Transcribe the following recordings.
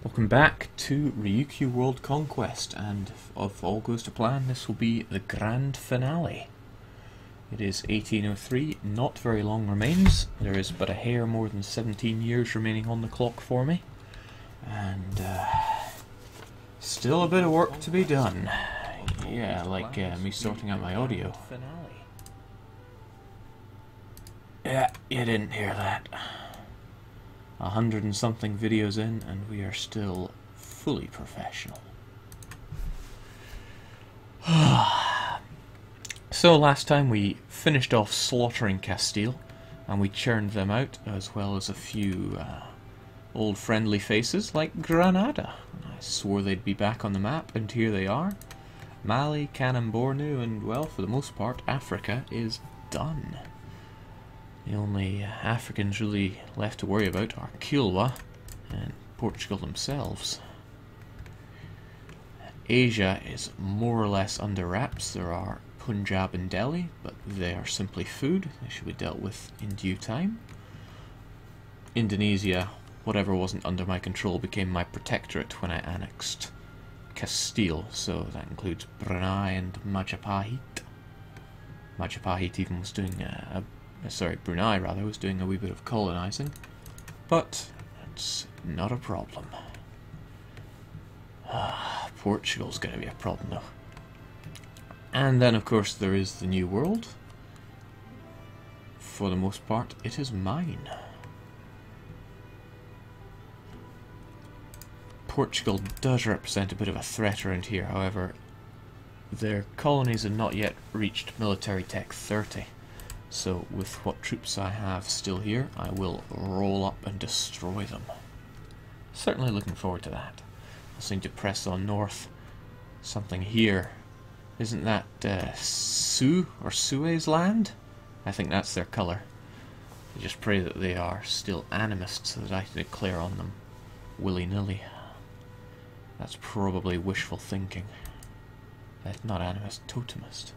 Welcome back to Ryukyu World Conquest, and if all goes to plan, this will be the grand finale. It is 1803, not very long remains. There is but a hair more than 17 years remaining on the clock for me, and still a bit of work to be done. Yeah, like me sorting out my audio. Yeah, you didn't hear that. 100 and something videos in, and we are still fully professional. So last time we finished off slaughtering Castile, and we churned them out, as well as a few old friendly faces like Granada. I swore they'd be back on the map, and here they are. Mali, Kanem, Bornu, and, well, for the most part, Africa is done. The only Africans really left to worry about are Kilwa and Portugal themselves. Asia is more or less under wraps. There are Punjab and Delhi, but they are simply food. They should be dealt with in due time. Indonesia, whatever wasn't under my control, became my protectorate when I annexed Castile, so that includes Brunei and Majapahit. Majapahit even was doing Brunei rather was doing a wee bit of colonising, but it's not a problem. Portugal's going to be a problem though. And then of course there is the New World. For the most part it is mine. Portugal does represent a bit of a threat around here, however their colonies have not yet reached military tech 30. So, with what troops I have still here, I will roll up and destroy them. Certainly looking forward to that. I seem to press on north. Something here. Isn't that Sioux or Suez land? I think that's their colour. I just pray that they are still animists so that I can declare on them willy-nilly. That's probably wishful thinking. Not animist, totemist.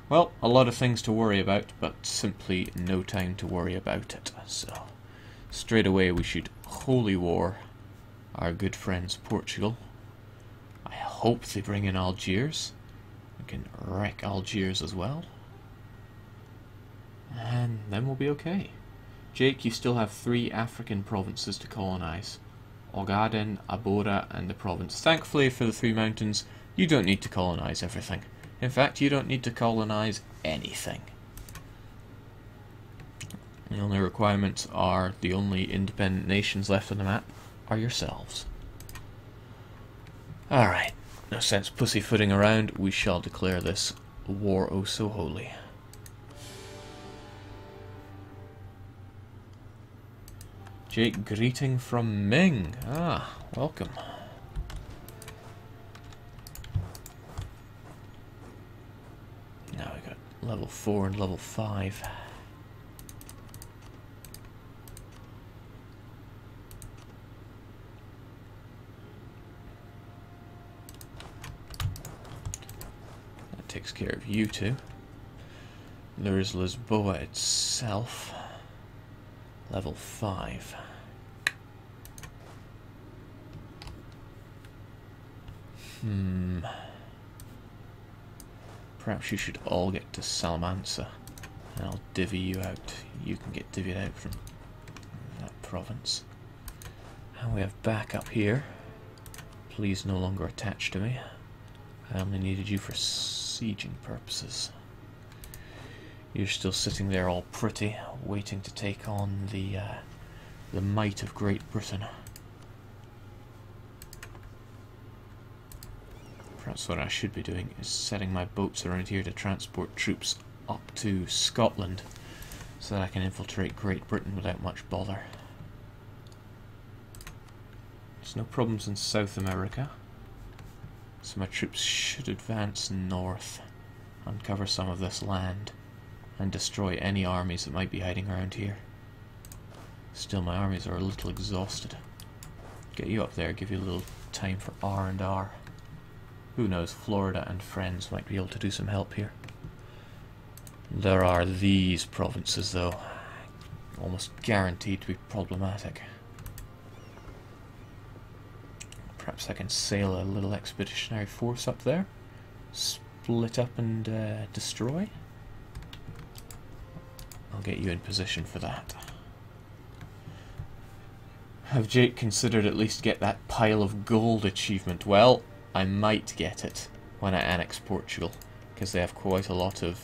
Well, a lot of things to worry about, but simply no time to worry about it. So, straight away we should holy war our good friends Portugal. I hope they bring in Algiers. We can wreck Algiers as well. And then we'll be okay. Jake, you still have 3 African provinces to colonize. Ogaden, Abora, and the province. Thankfully for the 3 mountains, you don't need to colonize everything. In fact, you don't need to colonize anything. The only requirements are the only independent nations left on the map are yourselves. Alright, no sense pussyfooting around, we shall declare this war oh so holy. Jake, greeting from Ming. Ah, welcome. Now we got level 4 and level 5. That takes care of you two. There is Lisboa itself. Level 5. Perhaps you should all get to Salamanca, and I'll divvy you out. You can get divvied out from that province. And we have backup here. Please no longer attach to me. I only needed you for sieging purposes. You're still sitting there all pretty, waiting to take on the might of Great Britain. Perhaps what I should be doing is setting my boats around here to transport troops up to Scotland so that I can infiltrate Great Britain without much bother. There's no problems in South America, so my troops should advance north, uncover some of this land, and destroy any armies that might be hiding around here. Still, my armies are a little exhausted. Get you up there, give you a little time for R&R. Who knows, Florida and friends might be able to do some help here. There are these provinces, though. Almost guaranteed to be problematic. Perhaps I can sail a little expeditionary force up there. Split up and destroy. I'll get you in position for that. Have Jake considered at least get that pile of gold achievement? Well, I might get it when I annex Portugal, because they have quite a lot of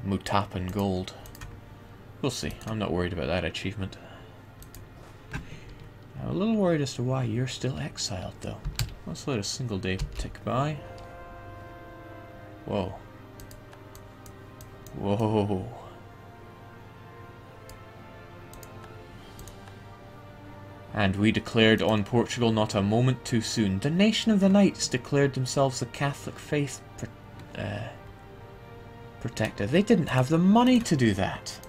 Mutapan gold. We'll see. I'm not worried about that achievement. I'm a little worried as to why you're still exiled, though. Let's let a single day tick by. Whoa. Whoa. And we declared on Portugal not a moment too soon. The Nation of the Knights declared themselves the Catholic faith protector. They didn't have the money to do that.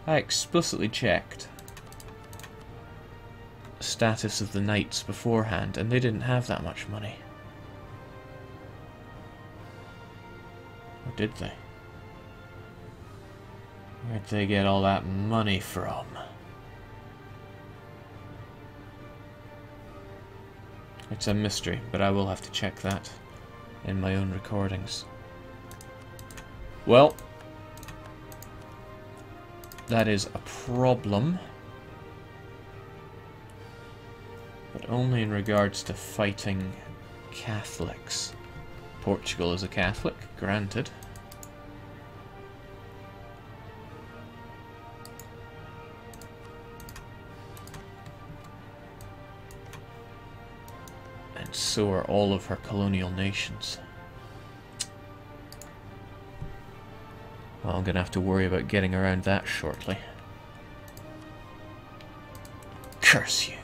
I explicitly checked the status of the Knights beforehand, and they didn't have that much money. Or did they? Where'd they get all that money from? It's a mystery, but I will have to check that in my own recordings. Well, that is a problem, but only in regards to fighting Catholics. Portugal is a Catholic, granted. And so are all of her colonial nations. Well, I'm going to have to worry about getting around that shortly. Curse you.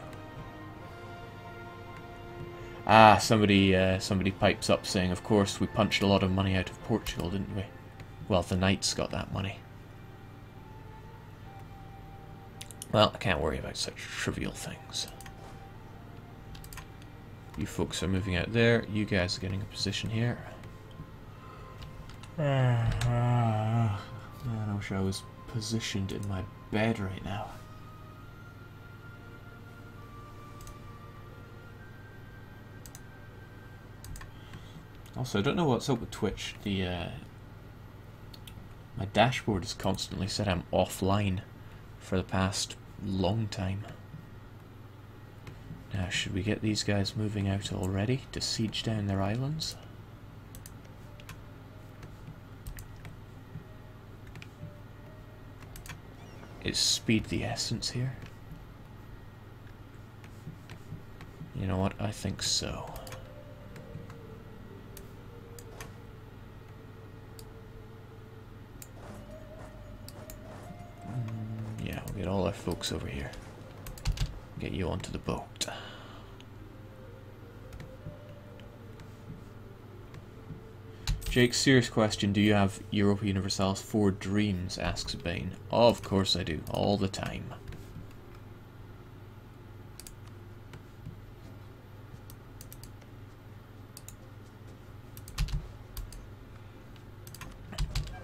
Ah, somebody pipes up saying, of course, we punched a lot of money out of Portugal, didn't we? Well, the Knights got that money. Well, I can't worry about such trivial things. You folks are moving out there. You guys are getting a position here. Man, I wish I was positioned in my bed right now. Also, I don't know what's up with Twitch. My dashboard has constantly said I'm offline for the past long time. Now, should we get these guys moving out already to siege down their islands? Is speed the essence here? You know what? I think so. Yeah, we'll get all our folks over here. Get you onto the boat. Jake, serious question. Do you have Europa Universalis 4 Dreams? Asks Bane. Oh, of course I do. All the time.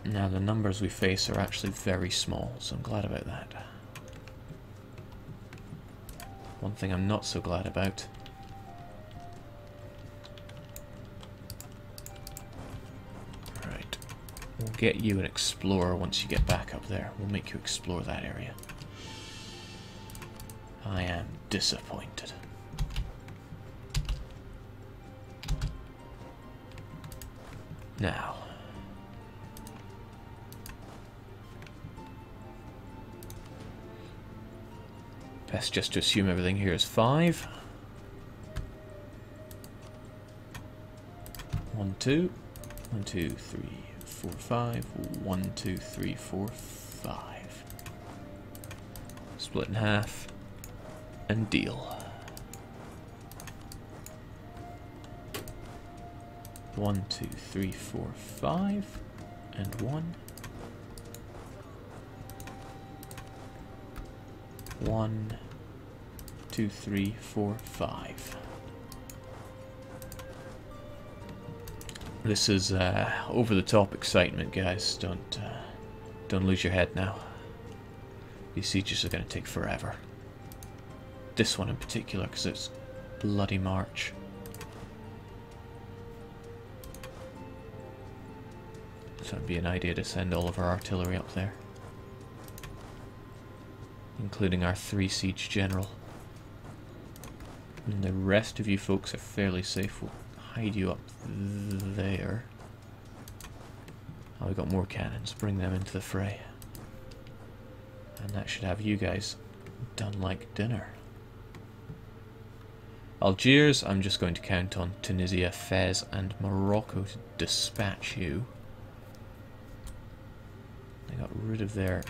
Now, the numbers we face are actually very small, so I'm glad about that. One thing I'm not so glad about. Right. We'll get you an explorer once you get back up there. We'll make you explore that area. I am disappointed. Now. Best just to assume everything here is 5. 1, 2. 1, 2, 3, 4, 5. 1, 2, 3, 4, 5. Split in half. And deal. 1, 2, 3, 4, 5. And 1. 1, 2, 3, 4, 5. This is over-the-top excitement, guys. Don't lose your head now. These sieges are going to take forever. this one in particular because it's bloody March. So it'd be an idea to send all of our artillery up there, including our 3 siege general. And the rest of you folks are fairly safe. We'll hide you up there. Oh, we got more cannons. Bring them into the fray. And that should have you guys done like dinner. Algiers, I'm just going to count on Tunisia, Fez and Morocco to dispatch you. They got rid of their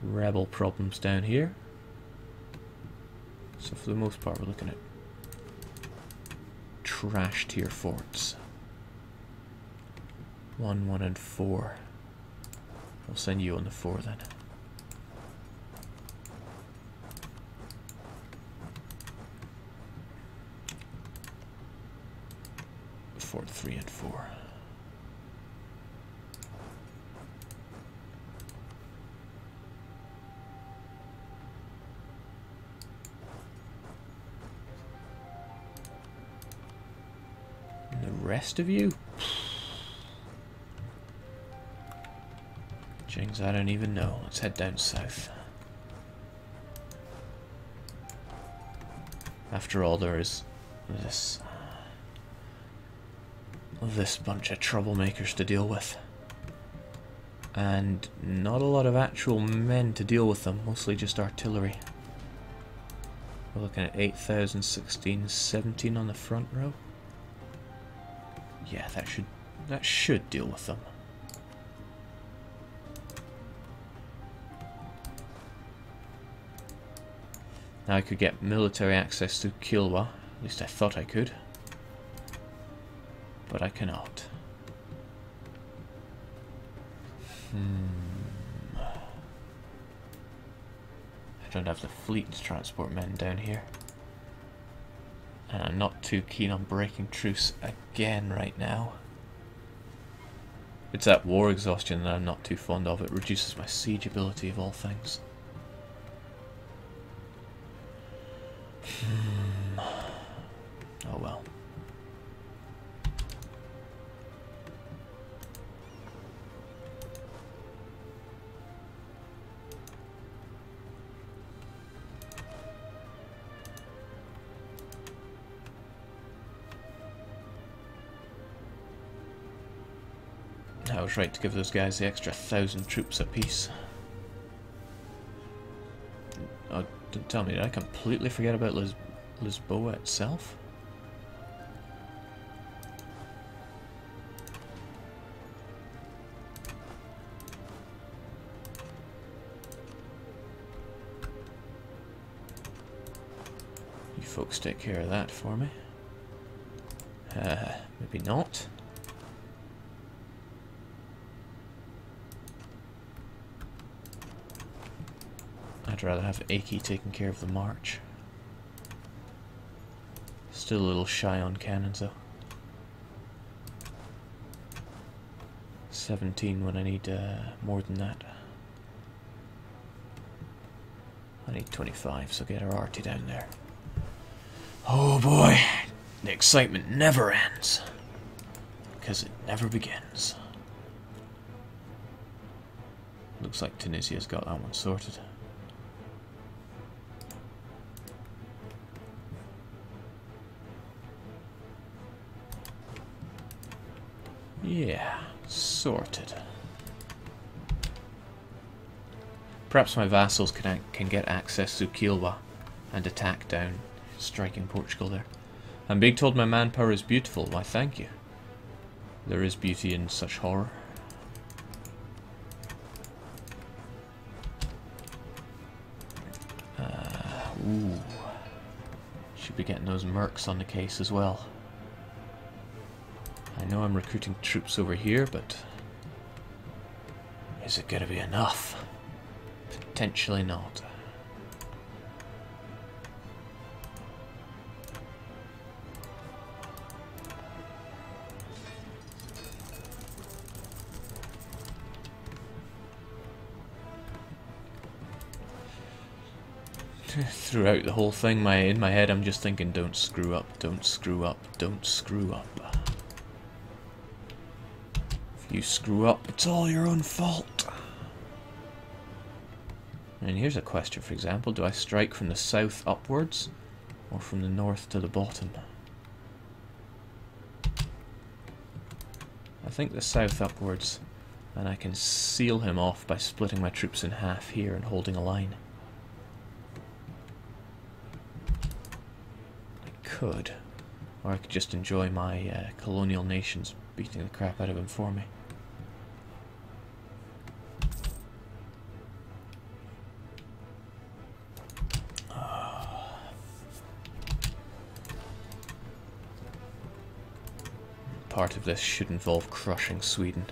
rebel problems down here. So for the most part we're looking at trash tier forts. 1, 1 and 4. I'll send you on the 4 then. Fort 3 and 4. And the rest of you? Jings, I don't even know. Let's head down south. After all, there is this bunch of troublemakers to deal with. And not a lot of actual men to deal with them, mostly just artillery. We're looking at 8,000, 16, 17 on the front row. Yeah, that should deal with them. Now I could get military access to Kilwa, at least I thought I could. But I cannot. I don't have the fleet to transport men down here. And I'm not too keen on breaking truce again right now. It's that war exhaustion that I'm not too fond of. It reduces my siege ability of all things. Oh well. I was right to give those guys the extra 1,000 troops apiece. Oh, don't tell me, did I completely forget about Lisboa itself? You folks take care of that for me. Maybe not. I'd rather have Aki taking care of the march. Still a little shy on cannons though. 17 when I need more than that. I need 25, so get our arty down there. Oh boy, the excitement never ends. Because it never begins. Looks like Tunisia's got that one sorted. Yeah, sorted. Perhaps my vassals can get access to Kilwa and attack down, striking Portugal there. I'm being told my manpower is beautiful. Why, thank you. There is beauty in such horror. Ooh. Should be getting those mercs on the case as well. I know I'm recruiting troops over here, but is it going to be enough? Potentially not. Throughout the whole thing, in my head I'm just thinking, don't screw up, don't screw up, don't screw up. If you screw up, it's all your own fault. And here's a question, for example, do I strike from the south upwards, or from the north to the bottom? I think the south upwards, and I can seal him off by splitting my troops in half here and holding a line. I could, or I could just enjoy my colonial nations beating the crap out of him for me. Part of this should involve crushing Sweden.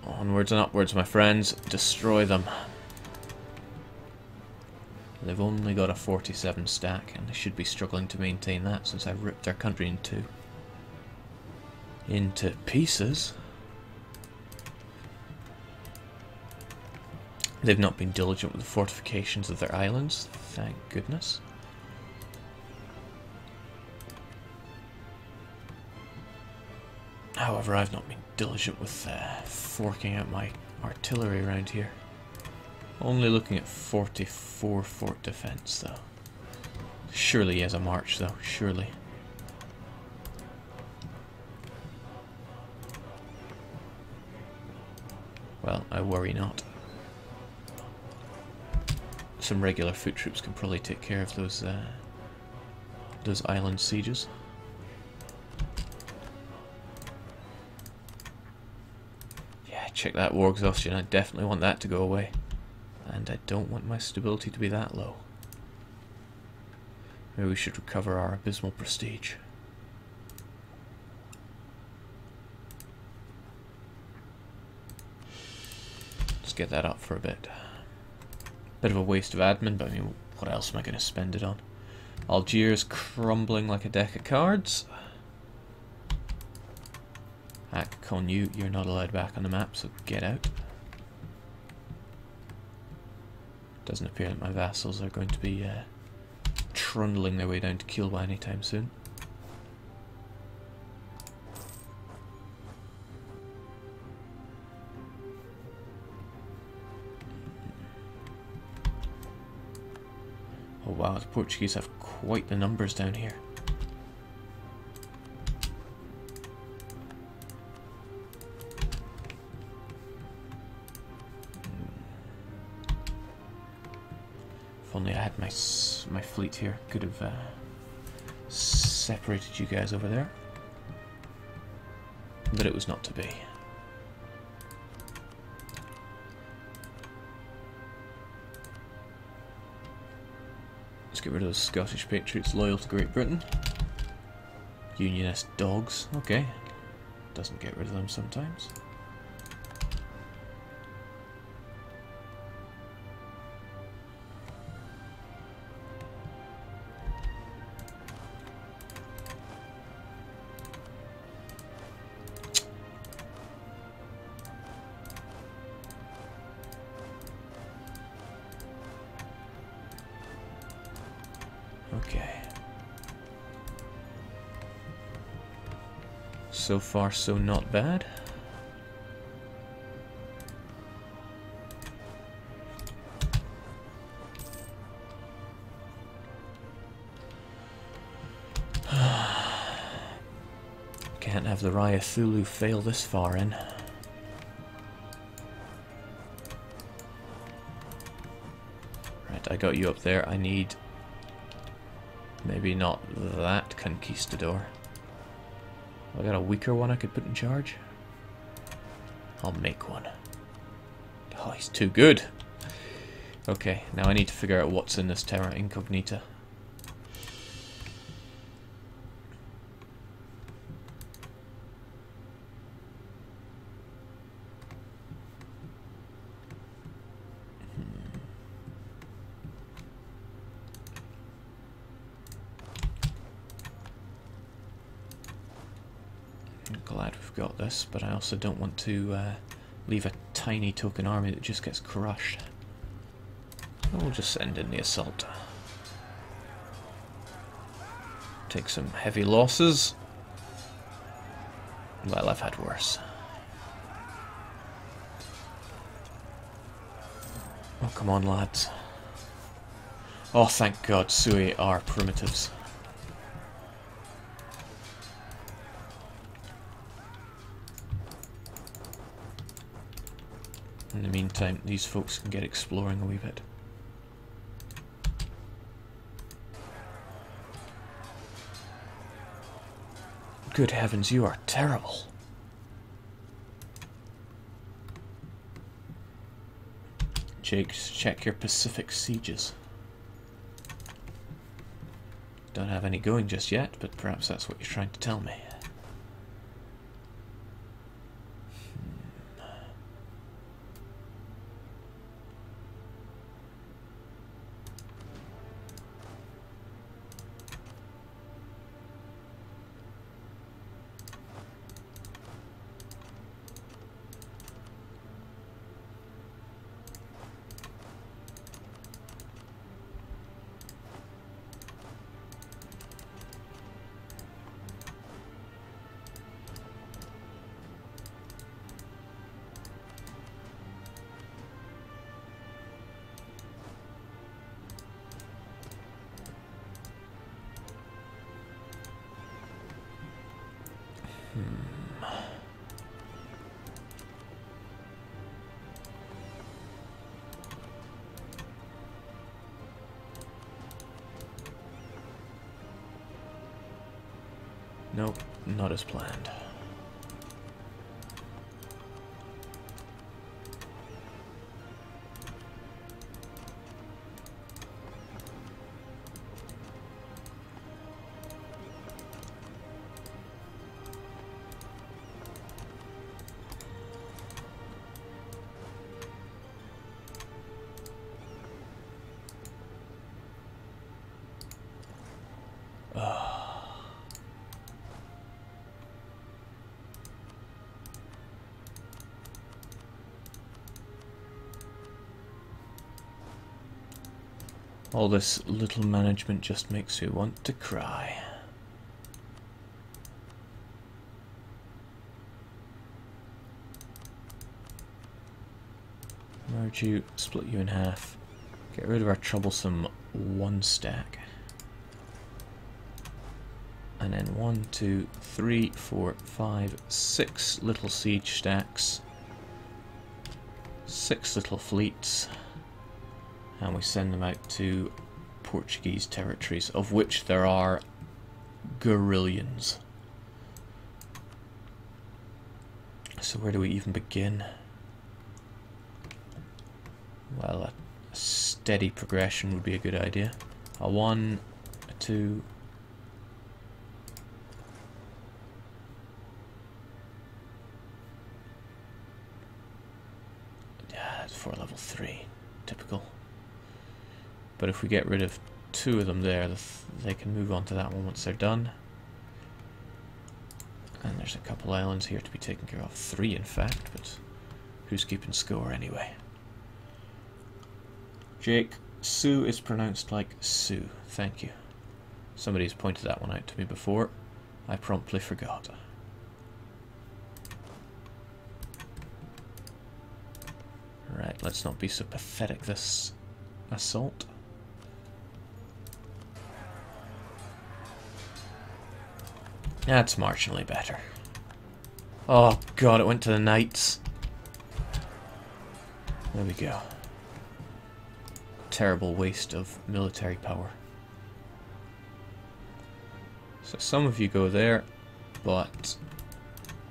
Onwards and upwards, my friends. Destroy them. They've only got a 47 stack, and they should be struggling to maintain that since I've ripped their country in two. Into pieces. They've not been diligent with the fortifications of their islands, thank goodness. However, I've not been diligent with forking out my artillery around here. Only looking at 44 fort defense, though. Surely he has a march, though. Surely. Well, I worry not. Some regular foot troops can probably take care of those island sieges. Check that war exhaustion, I definitely want that to go away. And I don't want my stability to be that low. Maybe we should recover our abysmal prestige. Let's get that up for a bit. Bit of a waste of admin, but I mean, what else am I going to spend it on? Algiers crumbling like a deck of cards. Akon, you're not allowed back on the map, so get out. Doesn't appear that my vassals are going to be trundling their way down to Kilwa anytime soon. Oh wow, the Portuguese have quite the numbers down here. If only I had my fleet here, could have separated you guys over there. But it was not to be. Let's get rid of those Scottish patriots loyal to Great Britain. Unionist dogs, okay. Doesn't get rid of them sometimes. Okay. So far, so not bad. Can't have the Ryukyu fail this far in. Right, I got you up there. I need... maybe not that conquistador. I got a weaker one I could put in charge. I'll make one. Oh, he's too good. Okay, now I need to figure out what's in this Terra Incognita. Glad we've got this, but I also don't want to leave a tiny token army that just gets crushed. We'll just send in the assault. Take some heavy losses. Well, I've had worse. Oh, come on, lads. Oh, thank God, Sui are primitives. In the meantime, these folks can get exploring a wee bit. Good heavens, you are terrible. Jake, check your Pacific sieges. Don't have any going just yet, but perhaps that's what you're trying to tell me. Nope, not as planned. All this little management just makes me want to cry. Merge you, split you in half. Get rid of our troublesome one stack. And then 1, 2, 3, 4, 5, 6 little siege stacks. 6 little fleets. And we send them out to Portuguese territories, of which there are gorillions. So where do we even begin? Well, a steady progression would be a good idea. A 1, a 2... Yeah, it's for level 3. Typical. But if we get rid of 2 of them there, they can move on to that one once they're done. And there's a couple islands here to be taken care of. 3 in fact, but who's keeping score anyway? Jake, Sue is pronounced like Sue. Thank you. Somebody's pointed that one out to me before. I promptly forgot. Right, let's not be so pathetic this assault. That's marginally better. Oh god, it went to the knights. There we go. Terrible waste of military power. So some of you go there, but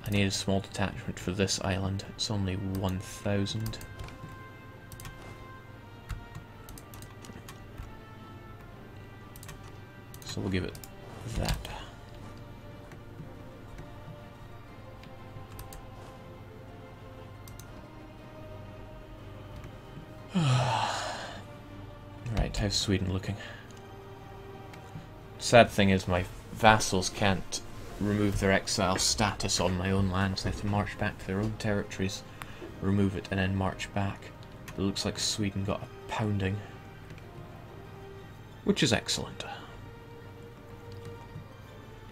I need a small detachment for this island. It's only 1,000. So we'll give it that. Right, how's Sweden looking? Sad thing is my vassals can't remove their exile status on my own lands. They have to march back to their own territories, remove it, and then march back. It looks like Sweden got a pounding. which is excellent.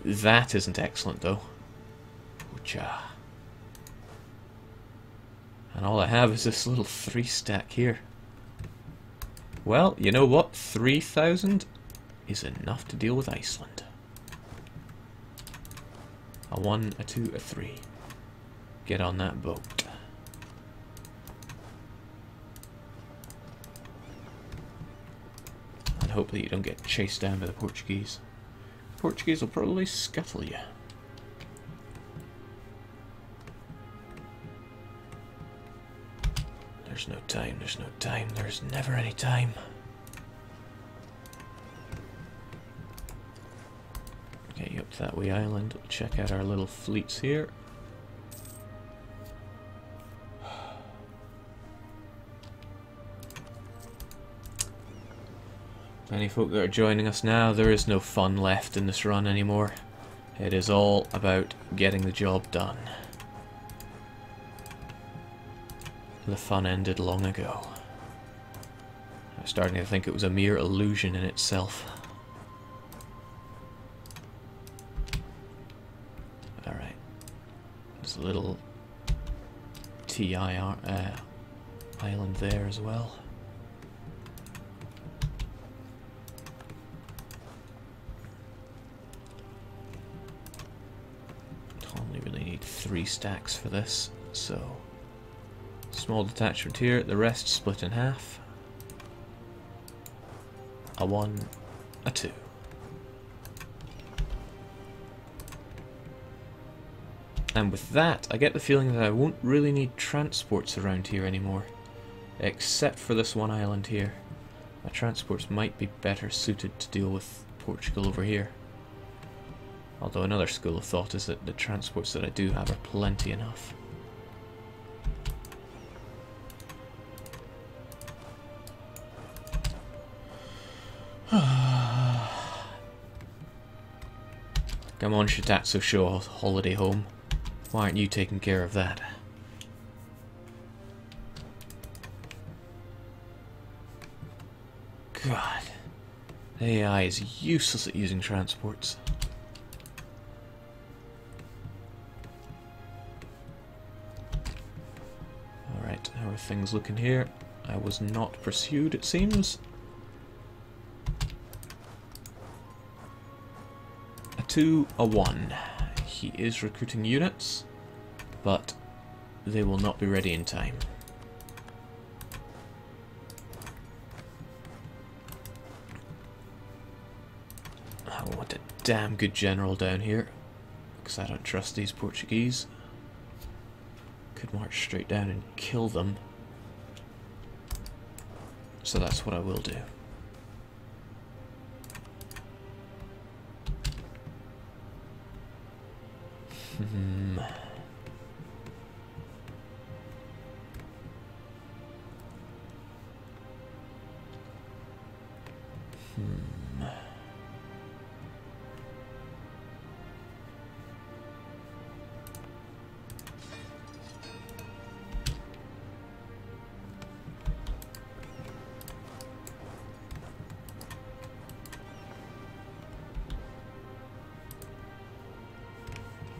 That isn't excellent, though. Oocha. And all I have is this little 3-stack here. Well, you know what? 3,000 is enough to deal with Iceland. A 1, a 2, a 3. Get on that boat. And hope that you don't get chased down by the Portuguese. Portuguese will probably scuttle you. There's no time, there's no time, there's never any time. Okay, up to that wee island. Check out our little fleets here. Any folk that are joining us now, there is no fun left in this run anymore. It is all about getting the job done. The fun ended long ago. I'm starting to think it was a mere illusion in itself. Alright. There's a little TIR island there as well. Only really need 3 stacks for this, so small detachment here, the rest split in half. A 1, a 2. And with that, I get the feeling that I won't really need transports around here anymore. Except for this one island here. My transports might be better suited to deal with Portugal over here. Although another school of thought is that the transports that I do have are plenty enough. Come on, Shitatsu, show a holiday home. Why aren't you taking care of that? God. AI is useless at using transports. Alright, how are things looking here? I was not pursued, it seems. A 2, a 1. He is recruiting units, but they will not be ready in time. I want a damn good general down here, because I don't trust these Portuguese. Could march straight down and kill them. So that's what I will do.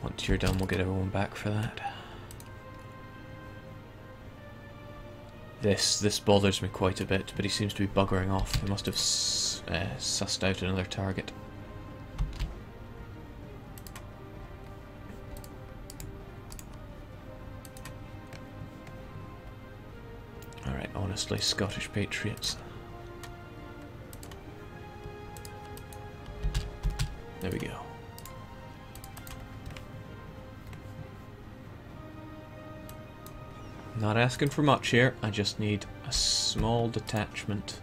Once you're done, we'll get everyone back for that. This bothers me quite a bit, but he seems to be buggering off. He must have sussed out another target. Alright, honestly, Scottish patriots. There we go. Not asking for much here, I just need a small detachment.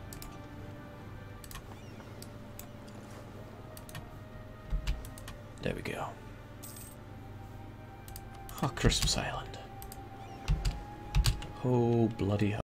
There we go. Oh, Christmas Island. Oh, bloody hell.